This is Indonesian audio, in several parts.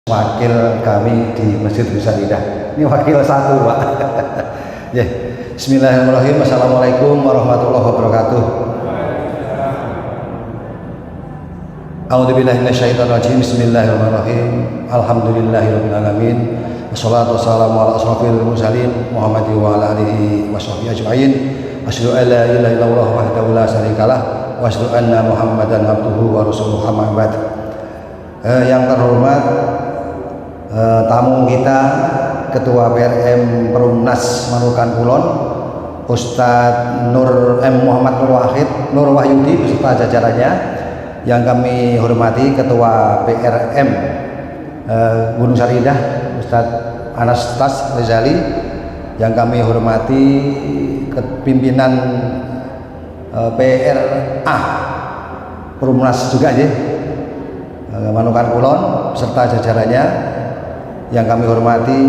wakil kami di Masjid Musalidah. Ini wakil satu, Pak. Ya. Bismillahirrahmanirrahim. Assalamualaikum warahmatullahi wabarakatuh. A'udzubillahi minasyaitonirrajim. Bismillahirrahmanirrahim. Alhamdulillahirabbil alamin. Wassalatu wassalamu ala asrofil mursalin Muhammadin wa ala alihi washabbihi ajmain. Asyhadu an la ilaha illallah wahdahu la syarikalah wa asyhadu anna Muhammadan abduhu wa rasuluhu amma ba'd. Yang terhormat tamu kita, Ketua PRM Perumnas Manukan Kulon, Ustadz Muhammad Nur Wahyudi beserta jajarannya. Yang kami hormati Ketua PRM Gunung Saridah, Ustadz Anastas Rizali. Yang kami hormati pimpinan PRA Perumnas juga ya, Manukan Kulon beserta jajarannya. Yang kami hormati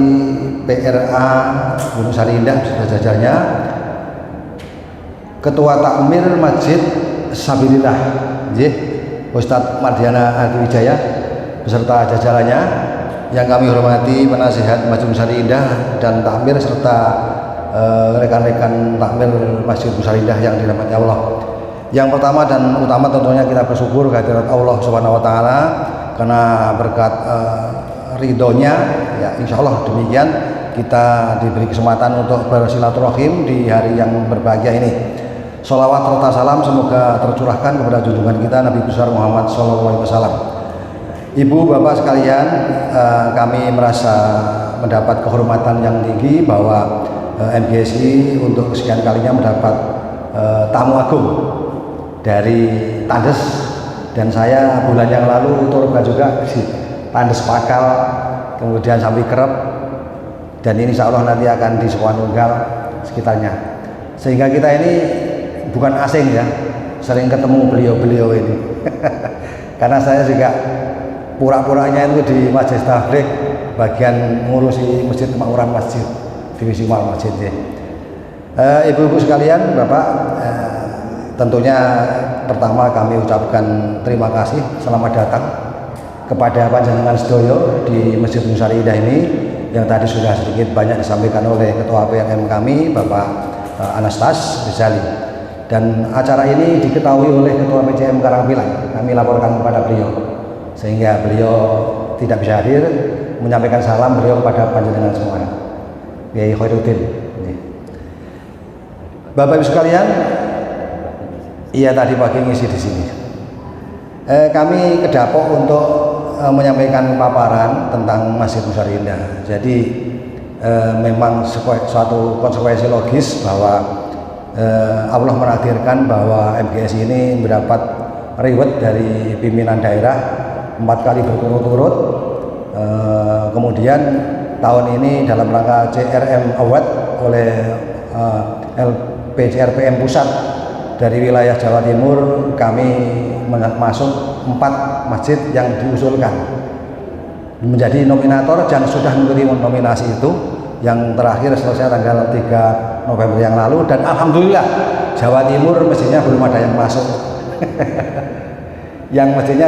PRA Gunung Saridah beserta jajarannya, Ketua Takmir Masjid Sabilillah Ustadz Mardiana Adiwijaya beserta jajarannya. Yang kami hormati penasihat Masjid Saridah dan takmir serta rekan-rekan takmir Masjid Saridah yang dirahmati Allah. Yang pertama dan utama tentunya kita bersyukur kehadirat Allah Subhanahu wa taala karena berkat ridhonya ya, insya Allah demikian kita diberi kesempatan untuk bersilaturahim di hari yang berbahagia ini. Sholawat serta salam semoga tercurahkan kepada junjungan kita Nabi besar Muhammad SAW. Ibu bapak sekalian, kami merasa mendapat kehormatan yang tinggi bahwa MGSI untuk kesekian kalinya mendapat tamu agung dari Tandes, dan saya bulan yang lalu turba juga di Tandes Pakal, kemudian sampai Kerep, dan ini insya Allah nanti akan di Sewanunggal sekitarnya. Sehingga kita ini bukan asing ya, sering ketemu beliau-beliau ini. Karena saya juga pura-puranya itu di Masjid Tabligh, bagian ngurusi masjid makmuran masjid, divisi mal masjid ya. Ibu-ibu sekalian, Bapak, tentunya pertama kami ucapkan terima kasih, selamat datang kepada panjenengan sedoyo di Masjid Musaridah ini yang tadi sudah sedikit banyak disampaikan oleh Ketua PRM kami Bapak Anastas Rizali. Dan acara ini diketahui oleh Ketua PCM Karangpilang, kami laporkan kepada beliau sehingga beliau tidak bisa hadir, menyampaikan salam beliau kepada panjenengan semua. Kiai Khairuddin. Bapak Ibu sekalian, iya tadi pagi ngisi di sini. Kami ke Dapok untuk menyampaikan paparan tentang Masjid Musaridah. Jadi memang suatu konsekuensi logis bahwa Allah menakdirkan bahwa MGSI ini mendapat reward dari pimpinan daerah 4 kali berturut-turut. Kemudian tahun ini dalam rangka CRM Award oleh LPCRPM Pusat dari wilayah Jawa Timur, kami masuk 4 masjid yang diusulkan menjadi nominator dan sudah mengikuti nominasi itu, yang terakhir selesai tanggal 3 November yang lalu, dan alhamdulillah Jawa Timur masjidnya belum ada yang masuk. Yang masjidnya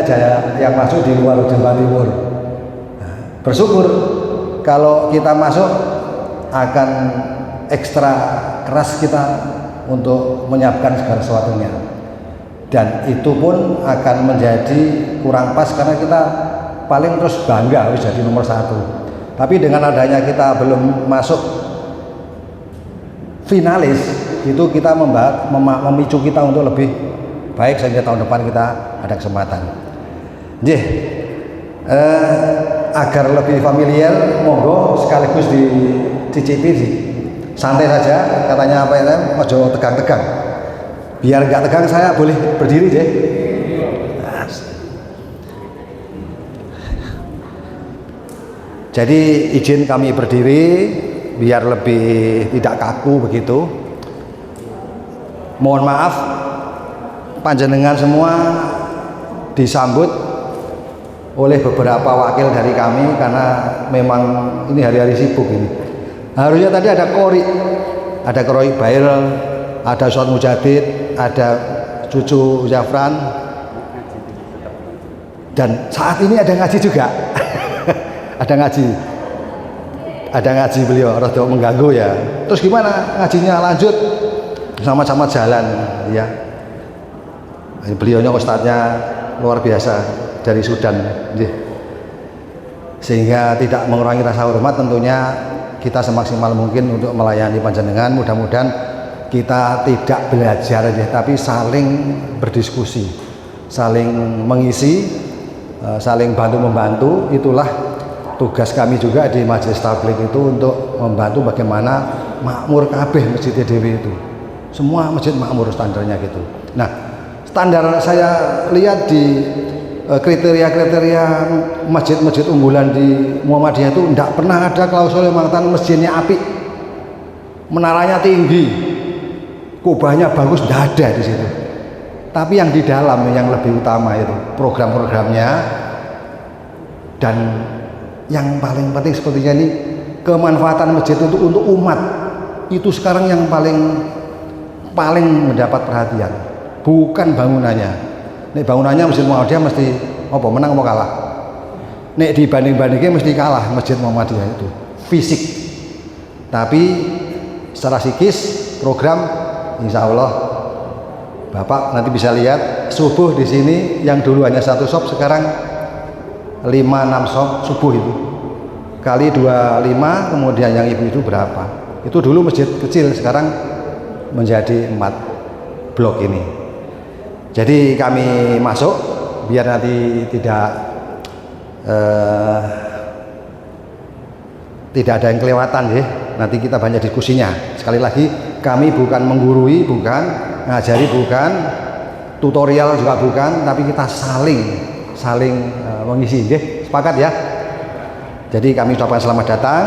yang masuk di luar Jawa Timur. Bersyukur kalau kita masuk akan ekstra keras kita untuk menyiapkan segala sesuatunya, dan itu pun akan menjadi kurang pas karena kita paling terus bangga harus jadi nomor 1. Tapi dengan adanya kita belum masuk finalis, itu kita memicu kita untuk lebih baik sehingga tahun depan kita ada kesempatan. Agar lebih familiar, monggo sekaligus dicicipi, santai saja katanya apa ya, ojo tegang-tegang. Biar nggak tegang saya boleh berdiri deh. Jadi izin kami berdiri biar lebih tidak kaku begitu. Mohon maaf panjenengan semua disambut oleh beberapa wakil dari kami karena memang ini hari-hari sibuk ini. Harusnya tadi ada Kori Bail, ada Ustaz Mujadid, ada cucu Zafran, dan saat ini ada ngaji juga. ada ngaji, beliau rada mengganggu ya. Terus gimana ngajinya? Lanjut, sama-sama jalan ya. Beliaunya ustadznya luar biasa dari Sudan, sehingga tidak mengurangi rasa hormat. Tentunya kita semaksimal mungkin untuk melayani panjenengan. Mudah-mudahan kita tidak belajar aja, tapi saling berdiskusi, saling mengisi, saling bantu-membantu. Itulah tugas kami juga di Majelis Tabligh itu, untuk membantu bagaimana makmur kabeh masjid dewi itu. Semua masjid makmur standarnya gitu. Nah, standar saya lihat di kriteria-kriteria masjid-masjid unggulan di Muhammadiyah itu tidak pernah ada klausul yang mengatakan masjidnya apik, menaranya tinggi, kubahnya bagus, tidak ada di situ. Tapi yang di dalam yang lebih utama itu program-programnya, dan yang paling penting sepertinya ini kemanfaatan masjid itu untuk umat itu sekarang yang paling mendapat perhatian, bukan bangunannya. Nek bangunannya Masjid Muhammadiyah mesti apa, menang mau kalah. Nek dibanding-bandingnya mesti kalah Masjid Muhammadiyah itu fisik. Tapi secara psikis program, insya Allah Bapak nanti bisa lihat subuh di sini yang dulu hanya satu shop, sekarang 5-6 shop subuh itu. Kali 25, kemudian yang ibu itu berapa? Itu dulu masjid kecil, sekarang menjadi 4 blok ini. Jadi kami masuk biar nanti tidak ada yang kelewatan ya. Nanti kita banyak diskusinya. Sekali lagi, kami bukan menggurui, bukan ngajari, bukan tutorial juga bukan, tapi kita saling mengisi ya. Sepakat ya? Jadi kami ucapkan selamat datang.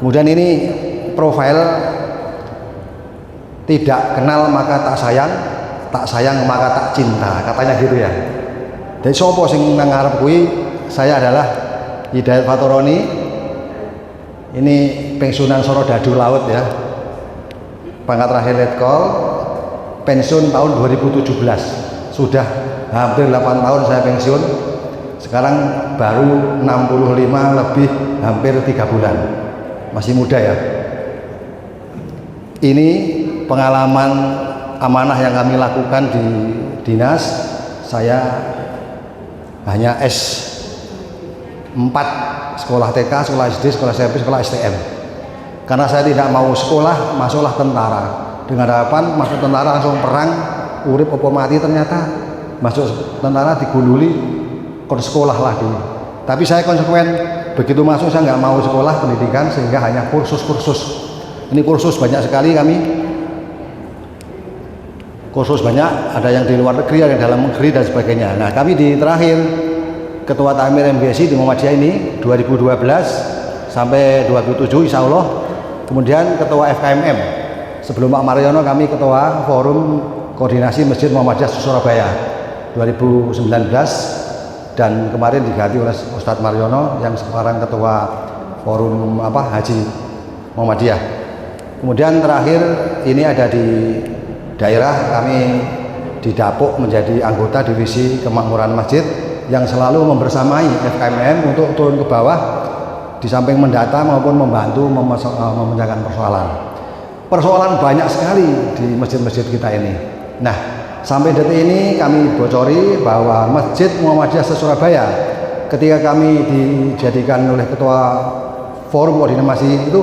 Kemudian ini profil, tidak kenal maka tak sayang maka tak cinta, katanya gitu ya. Jadi sopo sing ngarep kuwi, saya adalah Hidayat Faturoni. Ini pensiunan Sorodadu Laut ya. Pangkat terakhir Letkol, pensiun tahun 2017. Sudah hampir 8 tahun saya pensiun. Sekarang baru 65 lebih, hampir 3 bulan. Masih muda ya. Ini pengalaman amanah yang kami lakukan di dinas. Saya hanya S4, sekolah TK, sekolah SD, sekolah SMP, sekolah STM. Karena saya tidak mau sekolah, masuklah tentara. Dengan harapan masuk tentara langsung perang, urip apa mati. Ternyata masuk tentara digululi, kon sekolah lagi. Tapi saya konsekuen, begitu masuk saya nggak mau sekolah pendidikan, sehingga hanya kursus-kursus. Ini kursus banyak sekali kami. Kursus banyak, ada yang di luar negeri, ada yang dalam negeri dan sebagainya. Nah, kami di terakhir Ketua Takmir MGSI di Muhammadiyah ini 2012 sampai 2007 insya Allah. Kemudian Ketua FKMM. Sebelum Pak Mariono kami Ketua Forum Koordinasi Masjid Muhammadiyah Surabaya 2019, dan kemarin diganti oleh Ustadz Mariono yang sekarang Ketua Forum Haji Muhammadiyah. Kemudian terakhir ini ada di daerah, kami didapuk menjadi anggota divisi kemakmuran masjid yang selalu membersamai FKMM untuk turun ke bawah, di samping mendata maupun membantu memecahkan persoalan banyak sekali di masjid-masjid kita ini. Nah, sampai detik ini kami bocori bahwa Masjid Muhammadiyah Surabaya, ketika kami dijadikan oleh Ketua Forum Koordinasi itu,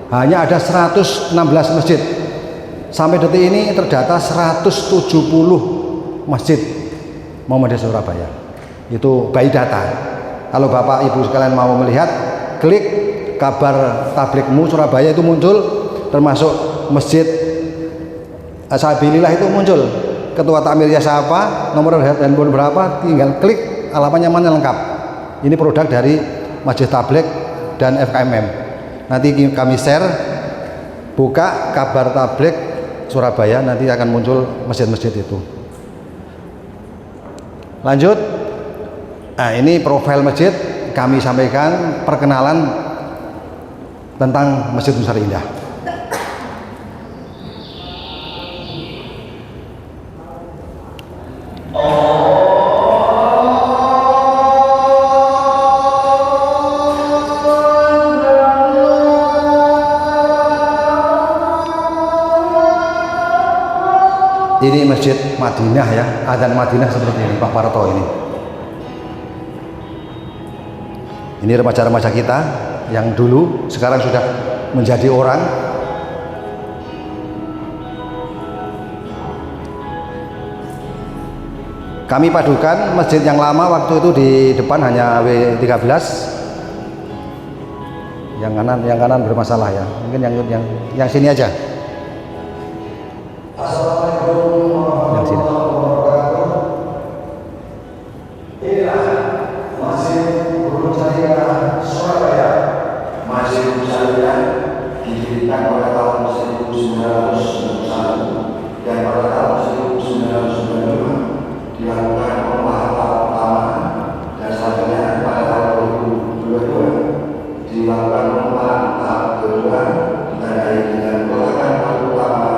hanya ada 116 masjid. Sampai detik ini terdata 170 masjid Muhammadiyah Surabaya. Itu by data. Kalau Bapak Ibu sekalian mau melihat, klik kabar tablighmu Surabaya itu muncul, termasuk masjid Asabilillah itu muncul. Ketua takmirnya siapa, nomor handphone berapa, tinggal klik, alamatnya mana lengkap. Ini produk dari Masjid Tabligh dan FKMM. Nanti kami share, buka kabar tabligh Surabaya, nanti akan muncul masjid-masjid itu. Lanjut. Nah, ini profil masjid, kami sampaikan perkenalan tentang Masjid Nusa Indah. masjid Madinah ya, adzan Madinah seperti ini Pak Parto ini. Ini remaja-remaja kita yang dulu sekarang sudah menjadi orang. Kami padukan masjid yang lama waktu itu di depan hanya W13. Yang kanan bermasalah ya. Mungkin yang sini aja. Yang sini. Inilah Masjid Gunung Syariah Surabaya. Masjid Gunung Syariah didirikan pada tahun 1991 dan pada tahun 1995 dilakukan pembahasan pertama dan selanjutnya pada tahun 2022 dilakukan pembahasan tahap kedua ditandai dengan pelaksanaan tahap pertama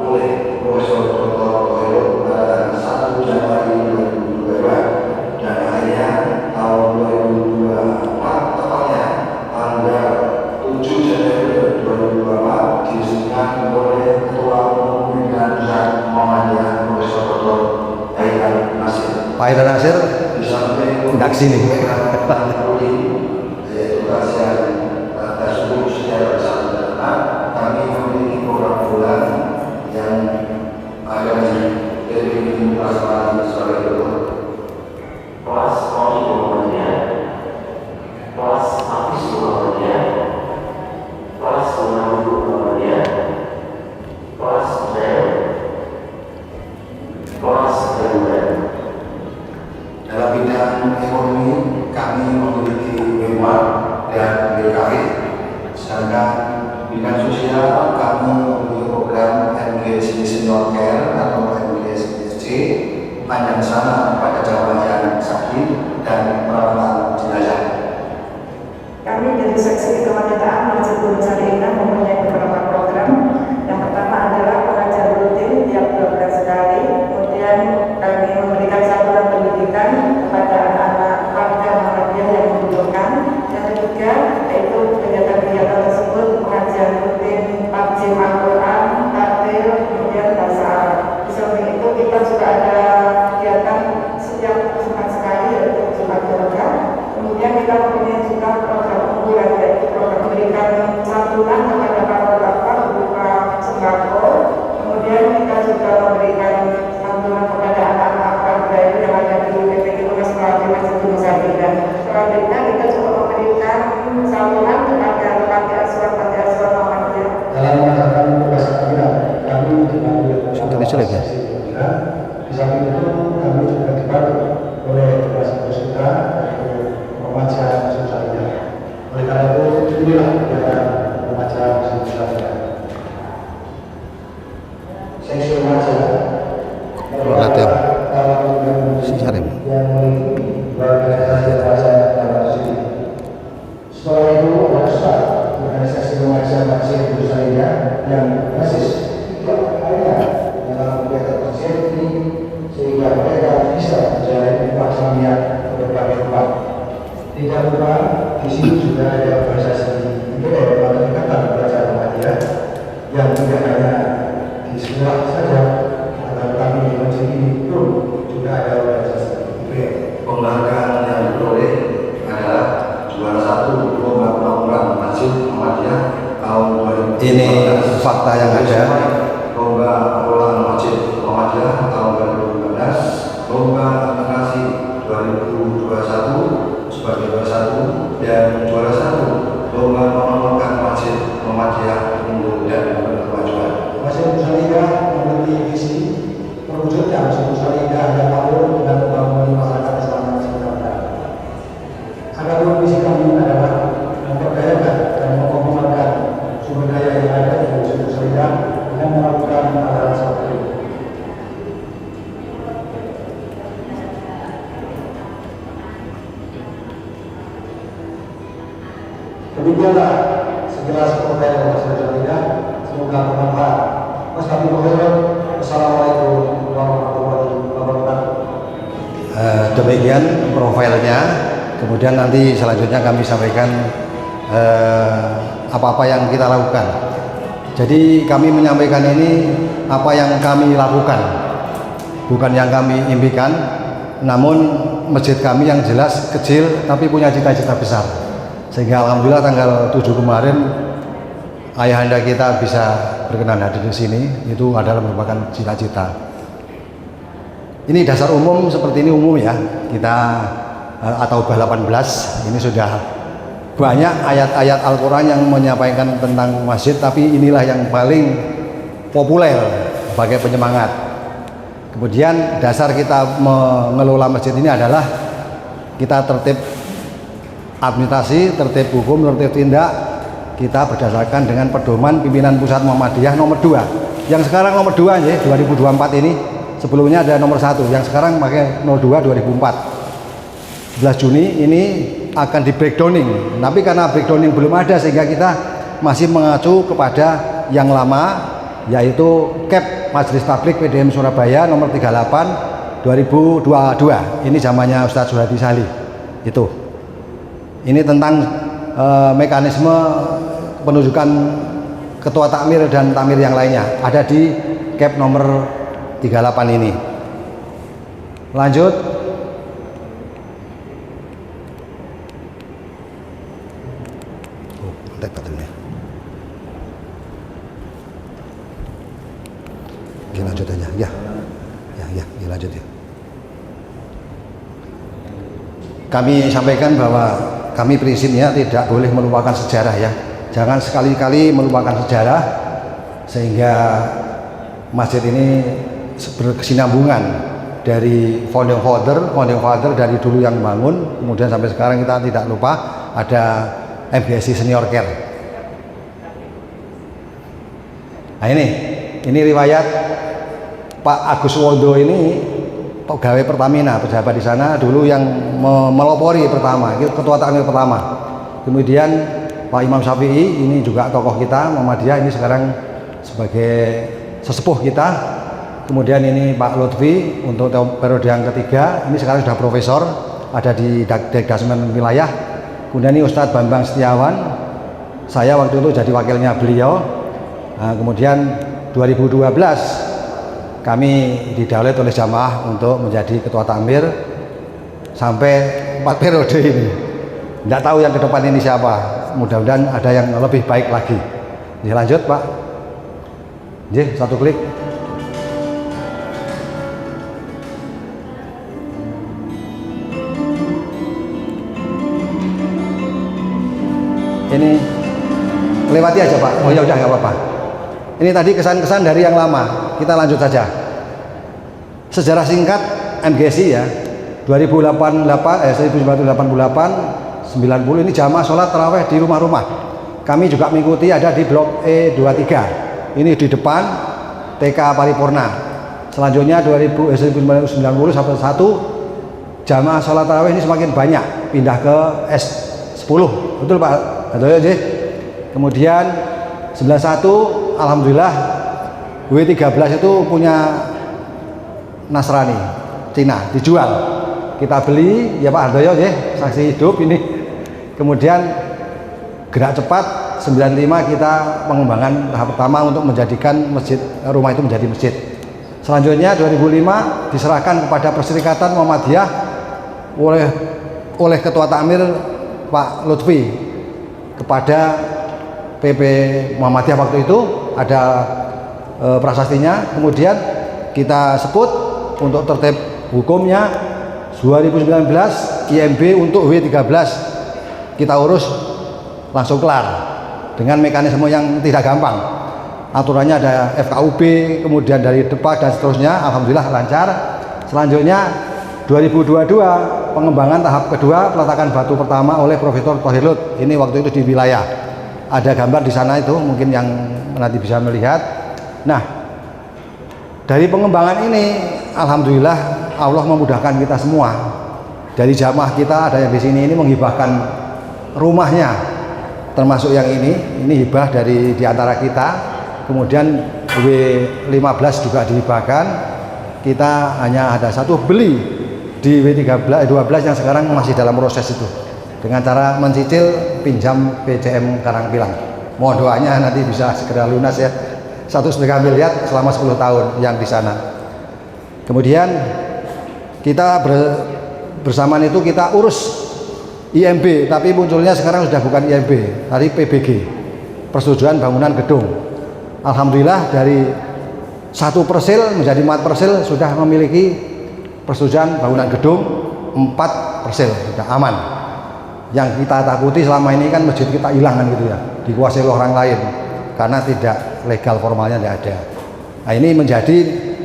oleh Profesor Dr. Koirul pada 1 Januari 2022 dan akhirnya tahun 2024 tepatnya tanggal 7 Januari 2024 diresmikan oleh Ketua Umum Pimpinan Pusat Muhammadiyah Profesor Dr. Pak Haidar Nasir tidak sini. Kami memiliki program bulan yang ada di TPI Prasmanan sebagai berikut. Kelas Koni Muhammadiyah, kelas Hafiz Muhammadiyah, kelas Muhammad Muhammadiyah, kelas Zain, kelas Kedua. Dalam bidang ekonomi kami memiliki BEMA dan BKW, sedangkan bidang sosial kami memiliki program MGSC Senior Care atau MGSC panjang sana pada jamaah yang sakit dan perawatan jenazah. Kami dari seksi kewanitaan Masjid Gunung Syariah mempunyai beberapa program. Yang pertama adalah pengajian rutin tiap 2 bulan sekali. Kemudian kami memberikan saluran pendidikan kepada anak-anak warga Muhammadiyah yang membutuhkan. Yang ketiga yaitu kegiatan-kegiatan tersebut pengajian rutin takjim Al-Quran, takdir, kemudian bahasa Arab. Di samping itu kita juga ada kegiatan setiap Jumat sekali yaitu Jumat Berkah. Kemudian kita mempunyai juga program unggulan yaitu program memberikan santunan kepada para ulama berupa sembako. Kemudian kita juga memberikan santunan kepada anak-anak warga yang ada di PPI Tugas Melatih Masjid Gunung Syariah. Selanjutnya kita juga memberikan santunan kepada panti asuhan Muhammadiyah. Dalam melaksanakan tugas kita, kami dibantu di samping itu kami juga dibantu oleh tugas kita remaja Masjid Syariah. Oleh karena itu inilah kegiatan remaja Masjid Syariah. Seksi remaja yang mengikuti organisasi remaja dalam sini. Setelah itu ada Ustaz organisasi remaja Masjid Gunung Syariah yang basis tiap harinya dalam kegiatan masjid ini sehingga mereka bisa menjalani pelaksanaan ke berbagai tempat. Tidak lupa di sini juga ada organisasi atau ikatan belajar Muhammadiyah yang tidak hanya di sekolah saja, akan kami di masjid ini pun juga ada organisasi IPM. Penghargaan yang diperoleh adalah juara 1 lomba pembangunan Masjid Muhammadiyah tahun 2014. Ini fakta yang ada. Lomba pengelolaan Masjid Muhammadiyah tahun 2015, lomba administrasi 2021 sebagai juara 1 dan juara 1 lomba pengelolaan Masjid Muhammadiyah unggul dan berkemajuan. Masjid Gunung Syariah memiliki visi perwujudan Masjid Gunung Syariah yang makmur dengan membangun masyarakat Islam yang sejahtera. Adapun visi kami adalah memperdayakan dan mengokomodakan sumber daya yang ada di Masjid Gunung Syariah dengan melakukan hal-hal seperti itu. Demikianlah sejelas profil Masjid Syariah. Semoga bermanfaat. Wassalamualaikum warahmatullahi wabarakatuh. Demikian profilnya. Kemudian nanti selanjutnya kami sampaikan apa-apa yang kita lakukan. Jadi kami menyampaikan ini apa yang kami lakukan. bukan yang kami impikan, namun masjid kami yang jelas kecil tapi punya cita-cita besar. Sehingga alhamdulillah tanggal 7 kemarin ayahanda kita bisa berkenan hadir di sini, itu adalah merupakan cita-cita. Ini dasar umum seperti ini umum ya, kita atau 18 ini sudah banyak ayat-ayat Al-Quran yang menyampaikan tentang masjid, tapi inilah yang paling populer sebagai penyemangat. Kemudian dasar kita mengelola masjid ini adalah kita tertib administrasi, tertib hukum, tertib tindak, kita berdasarkan dengan pedoman pimpinan pusat Muhammadiyah nomor 2 yang sekarang nomor 2 ya, 2024 ini. Sebelumnya ada nomor 1 yang sekarang pakai 02 2004. 11 Juni ini akan di breakdowning, tapi karena breakdowning belum ada sehingga kita masih mengacu kepada yang lama, yaitu KEP Majelis Tabligh PDM Surabaya nomor 38 2022. Ini zamannya Ustadz Suradi Salih. Itu ini tentang mekanisme penunjukan ketua takmir dan takmir yang lainnya, ada di KEP nomor 38 ini. Lanjut. Lanjut aja ya, lanjut ya. Kami sampaikan bahwa kami prinsipnya tidak boleh melupakan sejarah ya, jangan sekali-kali melupakan sejarah, sehingga masjid ini berkesinambungan dari founding father dari dulu yang bangun, kemudian sampai sekarang kita tidak lupa ada MGSI Senior Care. Nah ini riwayat Pak Agus Wondo, ini pegawai Pertamina, pejabat di sana dulu yang melopori pertama, ketua takmir pertama. Kemudian Pak Imam Syafi'i, ini juga tokoh kita Muhammadiyah, ini sekarang sebagai sesepuh kita. Kemudian ini Pak Lutfi untuk periode yang ketiga, ini sekarang sudah profesor, ada di Dekdasmen wilayah. Kemudian ini Ustadz Bambang Setiawan, saya waktu itu jadi wakilnya beliau. Nah, kemudian 2012 kami didaulat oleh jamaah untuk menjadi ketua takmir sampai 4 periode ini. Tidak tahu yang ke depan ini siapa, mudah-mudahan ada yang lebih baik lagi. Ini lanjut Pak. Satu klik. Ini lewati aja Pak. Oh ya udah nggak apa-apa. Ini tadi kesan-kesan dari yang lama. Kita lanjut saja. Sejarah singkat MGSI ya. 1988 90 ini jamaah sholat taraweh di rumah-rumah. Kami juga mengikuti, ada di blok E23. Ini di depan TK Paripurna. Selanjutnya 1990 sampai 1 jamaah sholat taraweh ini semakin banyak, pindah ke S10. Betul Pak? Betul ya. Kemudian 91 alhamdulillah W13 itu punya Nasrani Cina, dijual. Kita beli ya Pak Hardoyo ya, saksi hidup ini. Kemudian gerak cepat 95 kita pengembangan tahap pertama untuk menjadikan masjid rumah itu menjadi masjid. Selanjutnya 2005 diserahkan kepada Perserikatan Muhammadiyah oleh Ketua Takmir Pak Lutfi kepada PP Muhammadiyah waktu itu, ada prasastinya. Kemudian kita sebut untuk tertib hukumnya 2019 IMB untuk W13 kita urus langsung kelar dengan mekanisme yang tidak gampang. Aturannya ada FKUB, kemudian dari Depak dan seterusnya, alhamdulillah lancar. Selanjutnya 2022 pengembangan tahap kedua, peletakan batu pertama oleh Profesor Thohir Lut. Ini waktu itu di wilayah. Ada gambar di sana itu, mungkin yang nanti bisa melihat. Nah, dari pengembangan ini alhamdulillah Allah memudahkan kita semua. Dari jamaah kita ada yang di sini ini menghibahkan rumahnya, termasuk yang ini hibah dari diantara kita. Kemudian W15 juga dihibahkan. Kita hanya ada satu beli di W12 yang sekarang masih dalam proses itu, dengan cara mencicil pinjam PCM Karangpilang. Mohon doanya nanti bisa segera lunas ya, 1,5 miliar selama 10 tahun yang di sana. Kemudian kita bersamaan itu kita urus IMB, tapi munculnya sekarang sudah bukan IMB, dari PBG, persetujuan bangunan gedung. Alhamdulillah dari 1 persil menjadi 4 persil sudah memiliki persetujuan bangunan gedung 4 persil, sudah aman. Yang kita takuti selama ini kan masjid kita hilang kan gitu ya, dikuasai oleh orang lain karena tidak legal, formalnya tidak ada. Nah ini menjadi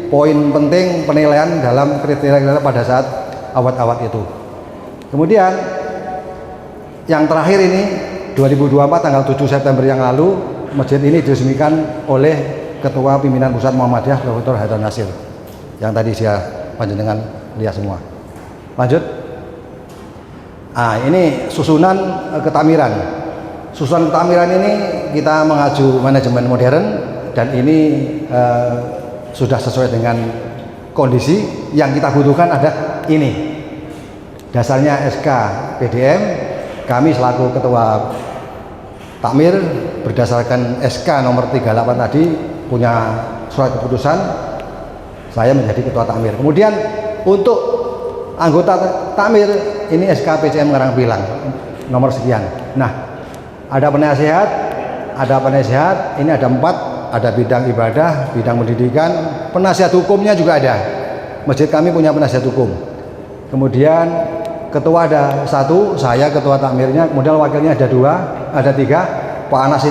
poin penting penilaian dalam kriteria pada saat awat-awat itu. Kemudian yang terakhir ini 2024 tanggal 7 September yang lalu masjid ini diresmikan oleh Ketua Pimpinan Pusat Muhammadiyah Dr. Haidar Nasir yang tadi saya panjenengan lihat semua. Lanjut. Ini susunan ketamiran. Susunan ketamiran ini kita mengacu manajemen modern dan ini sudah sesuai dengan kondisi yang kita butuhkan. Ada ini dasarnya SK PDM. Kami selaku ketua takmir berdasarkan SK nomor 38 tadi punya surat keputusan saya menjadi ketua takmir. Kemudian untuk anggota takmir ini SK PCM Karangpilang nomor sekian. Nah, ada penasehat, ini ada 4, ada bidang ibadah, bidang pendidikan, penasihat hukumnya juga ada. Masjid kami punya penasihat hukum. Kemudian ketua ada 1, saya ketua takmirnya, kemudian wakilnya ada 2, ada 3. Pak Anas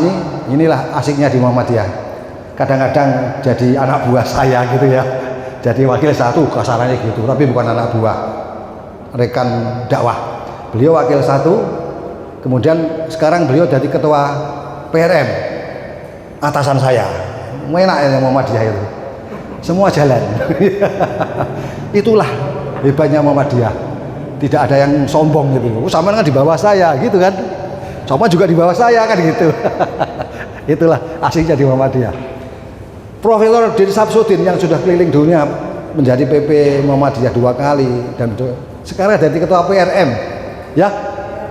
inilah asiknya di Muhammadiyah. Kadang-kadang jadi anak buah saya gitu ya. Jadi wakil 1 kasarannya gitu, tapi bukan anak buah, rekan dakwah. Beliau wakil 1, kemudian sekarang beliau jadi ketua PRM, atasan saya. Enak ya Muhammadiyah itu, semua jalan. Itulah hebatnya Muhammadiyah, tidak ada yang sombong gitu. Sama kan di bawah saya gitu kan, sama juga di bawah saya kan gitu. Itulah asiknya di Muhammadiyah. Profesor Din Samsudin yang sudah keliling dunia menjadi PP Muhammadiyah 2 kali dan sekarang jadi ketua PRM ya,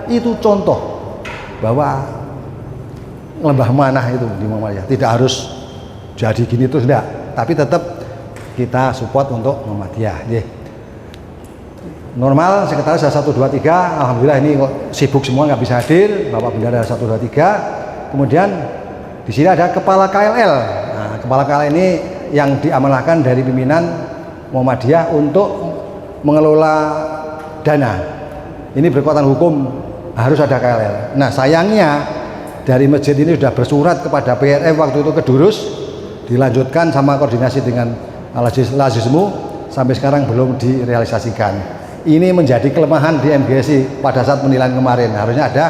itu contoh bahwa lembah manah itu di Muhammadiyah tidak harus jadi gini terus enggak, tapi tetap kita support untuk Muhammadiyah. Normal sekretaris ada 1, 2, 3. Alhamdulillah ini kok sibuk semua nggak bisa hadir. Bapak Bendara 1, 2, 3. Kemudian di sini ada kepala KLL. Nah, kepala KLL ini yang diamanahkan dari pimpinan Muhammadiyah untuk mengelola dana. Ini berkekuatan hukum, harus ada KLL. Nah sayangnya dari masjid ini sudah bersurat kepada PRM waktu itu ke Durus, dilanjutkan sama koordinasi dengan Lazismu, sampai sekarang belum direalisasikan. Ini menjadi kelemahan di MGSI pada saat penilaian kemarin. Harusnya ada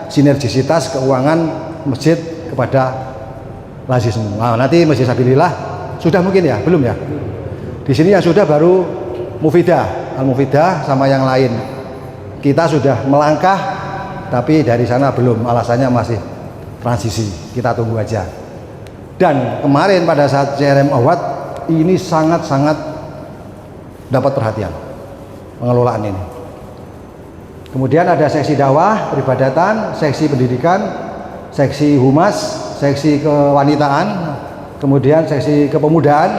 sinergisitas keuangan masjid kepada Lazismu. Nah, nanti Masjid Sabilillah sudah mungkin ya, belum ya? Di sini yang sudah baru Mufidah, Al-Mufidah sama yang lain. Kita sudah melangkah, tapi dari sana belum. Alasannya masih transisi. Kita tunggu aja. Dan kemarin pada saat CRM Award ini sangat-sangat dapat perhatian pengelolaan ini. Kemudian ada seksi dakwah, peribadatan, seksi pendidikan, seksi humas, seksi kewanitaan, kemudian seksi kepemudaan,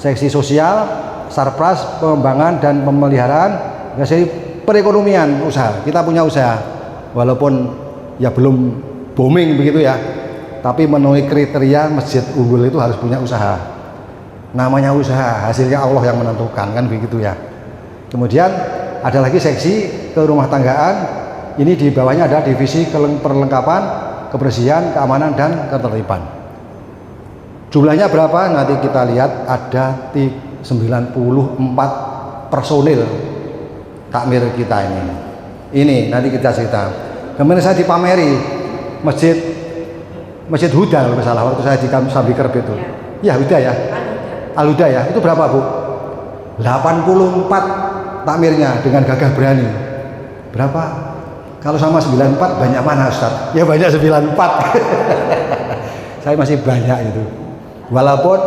seksi sosial, sarpras, pengembangan dan pemeliharaan, seksi perekonomian usaha. Kita punya usaha, walaupun ya belum booming begitu ya, tapi memenuhi kriteria masjid unggul itu harus punya usaha. Namanya usaha, hasilnya Allah yang menentukan, kan begitu ya. Kemudian ada lagi seksi kerumah tanggaan. Ini di bawahnya ada divisi perlengkapan, kebersihan, keamanan dan ketertiban. Jumlahnya berapa? Nanti kita lihat. Ada 94 personil takmir kita ini. Ini nanti kita cerita. Kemudian saya dipameri Masjid Huda kalau salah, waktu saya di Sambi Kerb itu. Ya Huda ya. Al-Huda ya. Itu berapa Bu? 84 takmirnya dengan gagah berani. Berapa? Kalau sama 94 banyak mana Ustaz? Ya banyak 94. Saya masih banyak itu. Walaupun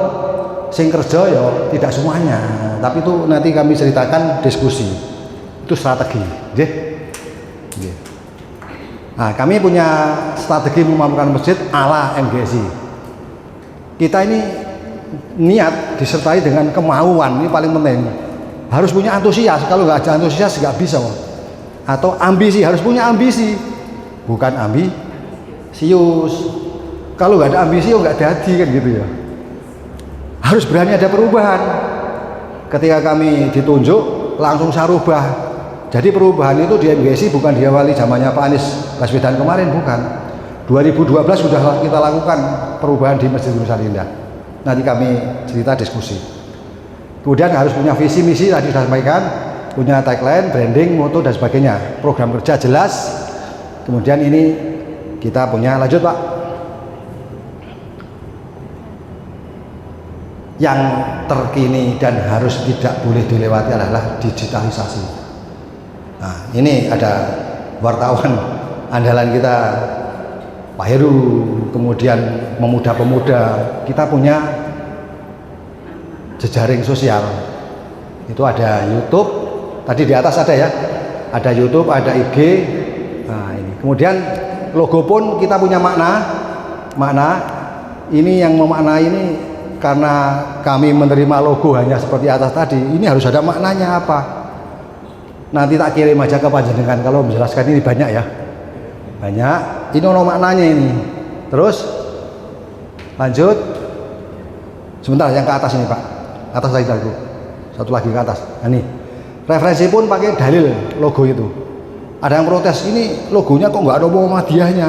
sing kerja ya tidak semuanya, tapi itu nanti kami ceritakan diskusi. Itu strategi, nggih. Nggih. Nah, kami punya strategi memampukan masjid ala MGSI. Kita ini niat disertai dengan kemauan, ini paling penting. Harus punya antusias, kalau nggak ada antusias nggak bisa. Atau ambisi, harus punya ambisi, bukan ambisius. Kalau nggak ada ambisi nggak jadi kan gitu ya. Harus berani ada perubahan. Ketika kami ditunjuk langsung sarubah. Jadi perubahan itu di MGSI bukan diawali zamannya Pak Anies Baswedan kemarin, bukan. 2012 sudah kita lakukan perubahan di Masjid Nusarindah. Nanti kami cerita diskusi. Kemudian harus punya visi misi tadi sudah sampaikan, punya tagline, branding, moto dan sebagainya. Program kerja jelas. Kemudian ini kita punya, lanjut Pak. Yang terkini dan harus tidak boleh dilewati adalah digitalisasi. Nah, ini ada wartawan andalan kita Pak Heru, kemudian pemuda-pemuda, kita punya jejaring sosial. Itu ada YouTube, tadi di atas ada ya, ada YouTube, ada IG. Nah, ini. Kemudian logo pun kita punya makna. Ini yang memaknai ini karena kami menerima logo hanya seperti atas tadi. Ini harus ada maknanya apa? Nanti tak kirim aja ke panjenengan kalau menjelaskan ini banyak ya. Banyak. Ini ono maknanya ini. Terus lanjut. Sebentar yang ke atas ini Pak. Atas lagi aku. Satu lagi ke atas. Nah, ini. Referensi pun pakai dalil logo itu. Ada yang protes, ini logonya kok nggak ada Muhammadiyahnya.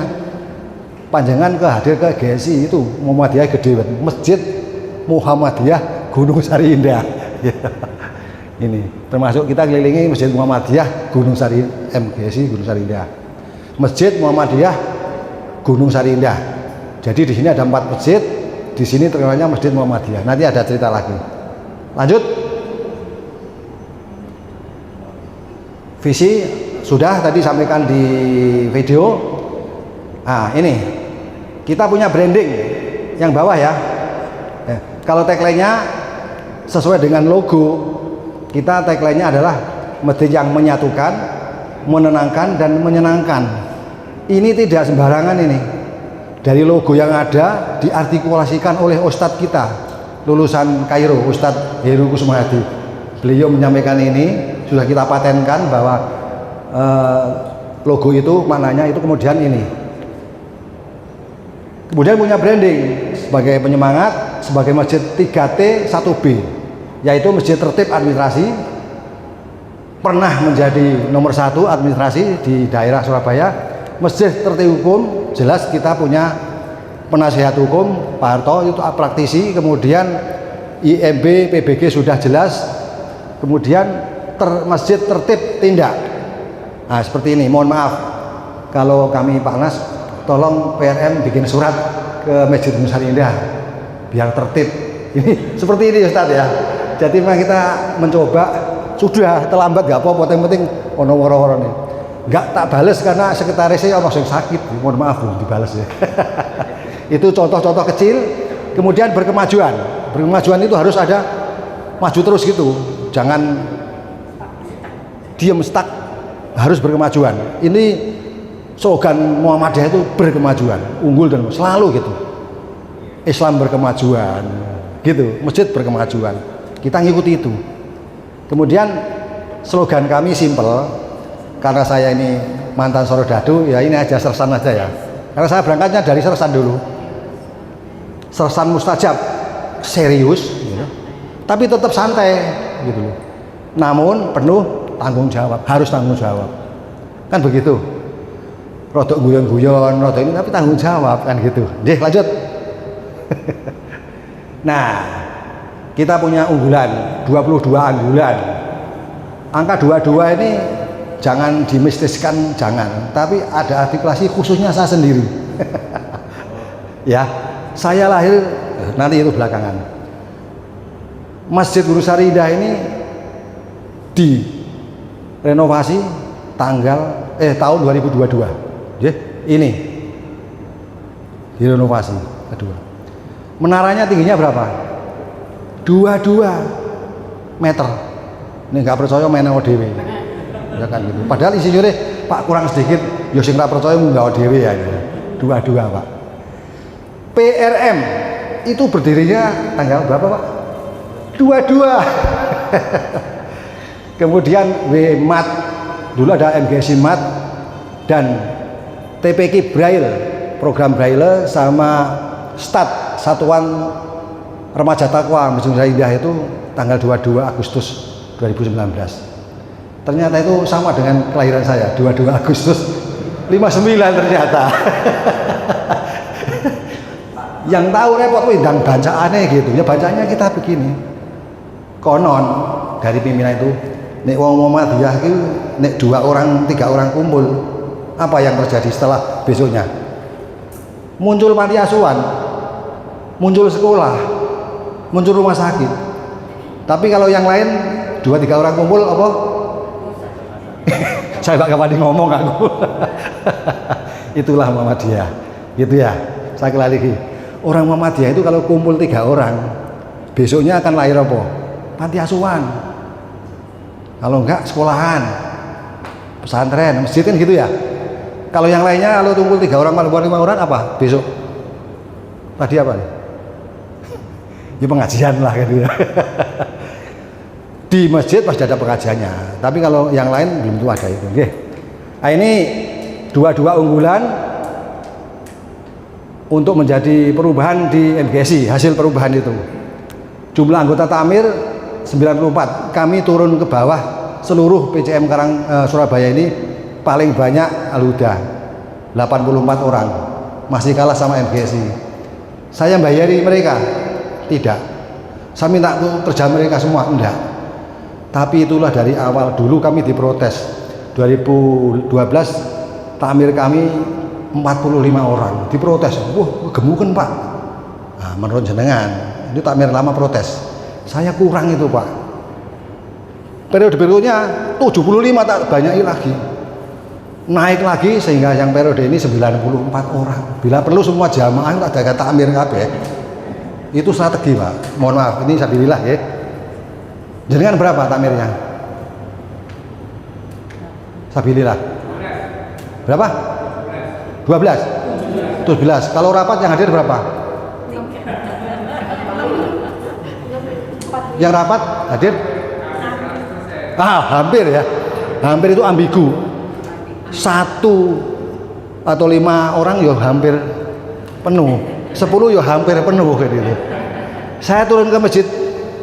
Panjangan hadir ke GSI itu Muhammadiyah gede banget. Masjid Muhammadiyah Gunung Sari Indah. Ini termasuk kita kelilingi Masjid Muhammadiyah Gunung Sari MGSI Gunung Sari Indah. Masjid Muhammadiyah Gunung Sari Indah. Jadi di sini ada 4 masjid, di sini terkenalnya Masjid Muhammadiyah. Nanti ada cerita lagi. Lanjut. Visi sudah tadi sampaikan di video. Nah, ini kita punya branding yang bawah ya. Kalau tagline-nya sesuai dengan logo, kita tagline-nya adalah masjid yang menyatukan, menenangkan dan menyenangkan. Ini tidak sembarangan ini. Dari logo yang ada diartikulasikan oleh ustadz kita, lulusan Kairo, Ustadz Heru Kusumahadi. Beliau menyampaikan ini, sudah kita patenkan bahwa logo itu maknanya itu kemudian ini. Kemudian punya branding sebagai penyemangat, sebagai masjid 3T 1B, yaitu masjid tertib administrasi, pernah menjadi nomor 1 administrasi di daerah Surabaya. Masjid tertib hukum, jelas kita punya penasihat hukum Pak Harto, itu praktisi. Kemudian IMB PBG sudah jelas. Kemudian masjid tertib tindak. Nah seperti ini, mohon maaf kalau kami Pak Nas, tolong PRM bikin surat ke Masjid Gunung Sari Indah biar tertib. Ini seperti ini Ustadz ya. Jadi memang kita mencoba, sudah terlambat gak apa-apa, yang penting ono woro-woro nih. Gak tak bales karena sekretarisnya ono yang sakit, mohon maaf belum dibales ya. Itu contoh-contoh kecil. Kemudian berkemajuan itu harus ada maju terus gitu, jangan diam stuck, harus berkemajuan. Ini slogan Muhammadiyah itu berkemajuan, unggul dan selalu gitu. Islam berkemajuan gitu, masjid berkemajuan, kita ngikuti itu. Kemudian slogan kami simple, karena saya ini mantan Sorodadu, ya ini aja Sersan aja ya, karena saya berangkatnya dari Sersan dulu. Sersan mustajab, serius gitu, tapi tetap santai gitu loh. Namun penuh tanggung jawab, harus tanggung jawab, kan begitu. Rodok guyon-guyon, rodok ini tapi tanggung jawab kan gitu. Deh lanjut. Nah, kita punya unggulan 22 unggulan. Angka 22 ini jangan dimistiskan, jangan. Tapi ada artikulasi khususnya saya sendiri. Ya, saya lahir nanti itu belakangan. Masjid Gunung Sari Indah ini direnovasi tahun 2022. Ini direnovasi kedua. Menaranya tingginya berapa? 22 meter. Ini nggak percaya main ODW, ya kan gitu. Padahal insinyurnya Pak kurang sedikit, yo sing nggak percaya nggak ODW ya. 22 Pak. PRM itu berdirinya tanggal berapa Pak? 22. Kemudian WMAT, dulu ada MGSI MAT dan TPQ Braille, program Braille, sama STAT, Satuan Remaja Takwa Majung Sari Indah, itu tanggal 22 Agustus 2019. Ternyata itu sama dengan kelahiran saya, 22 Agustus 59 ternyata. Yang tahu repot dan bacaannya gitu ya, bacanya kita begini. Konon dari pimpinan itu, nek wong Muhammadiyah itu nek 2 orang 3 orang kumpul, apa yang terjadi setelah besoknya? Muncul panti asuhan, muncul sekolah, muncul rumah sakit. Tapi kalau yang lain 2-3 orang kumpul apa? Saya gak kapan ngomong aku. Itulah Muhammadiyah gitu ya. Saya kembali lagi, orang Muhammadiyah itu kalau kumpul 3 orang, besoknya akan lahir apa? Panti asuhan. Kalau enggak sekolahan, pesantren, masjid kan gitu ya. Kalau yang lainnya kalau kumpul 3 orang, 5 orang apa besok? Tadi apa nih? Ya pengajian lah gitu ya. Di masjid pasti ada pengajiannya, tapi kalau yang lain belum tentu ada itu. Oke. Nah, ini 2 unggulan untuk menjadi perubahan di MGSI, hasil perubahan itu. Jumlah anggota takmir 94. Kami turun ke bawah seluruh PCM Surabaya ini paling banyak Al-Huda 84 orang, masih kalah sama MGSI. Saya bayari mereka? Tidak. Saya minta kerja mereka semua? Enggak. Tapi itulah dari awal dulu kami diprotes. 2012 takmir kami 45 orang diprotes. Wah, gemuken Pak. Nah, menurut jenengan itu takmir lama protes. Saya kurang itu Pak. Periode berikutnya 75 tak banyak lagi. Naik lagi sehingga yang periode ini 94 orang. Bila perlu semua jamaah tak ada takmir kabeh. Itu strategi Pak. Mohon maaf, ini sabilillah ya. Jenengan berapa takmirnya? Sabilillah. Berapa? 12. 17. Kalau rapat yang hadir berapa? Yang rapat hadir? Hampir ya. Hampir itu ambigu. 1 atau 5 orang ya hampir penuh. 10 ya hampir penuh kayak gitu. Saya turun ke masjid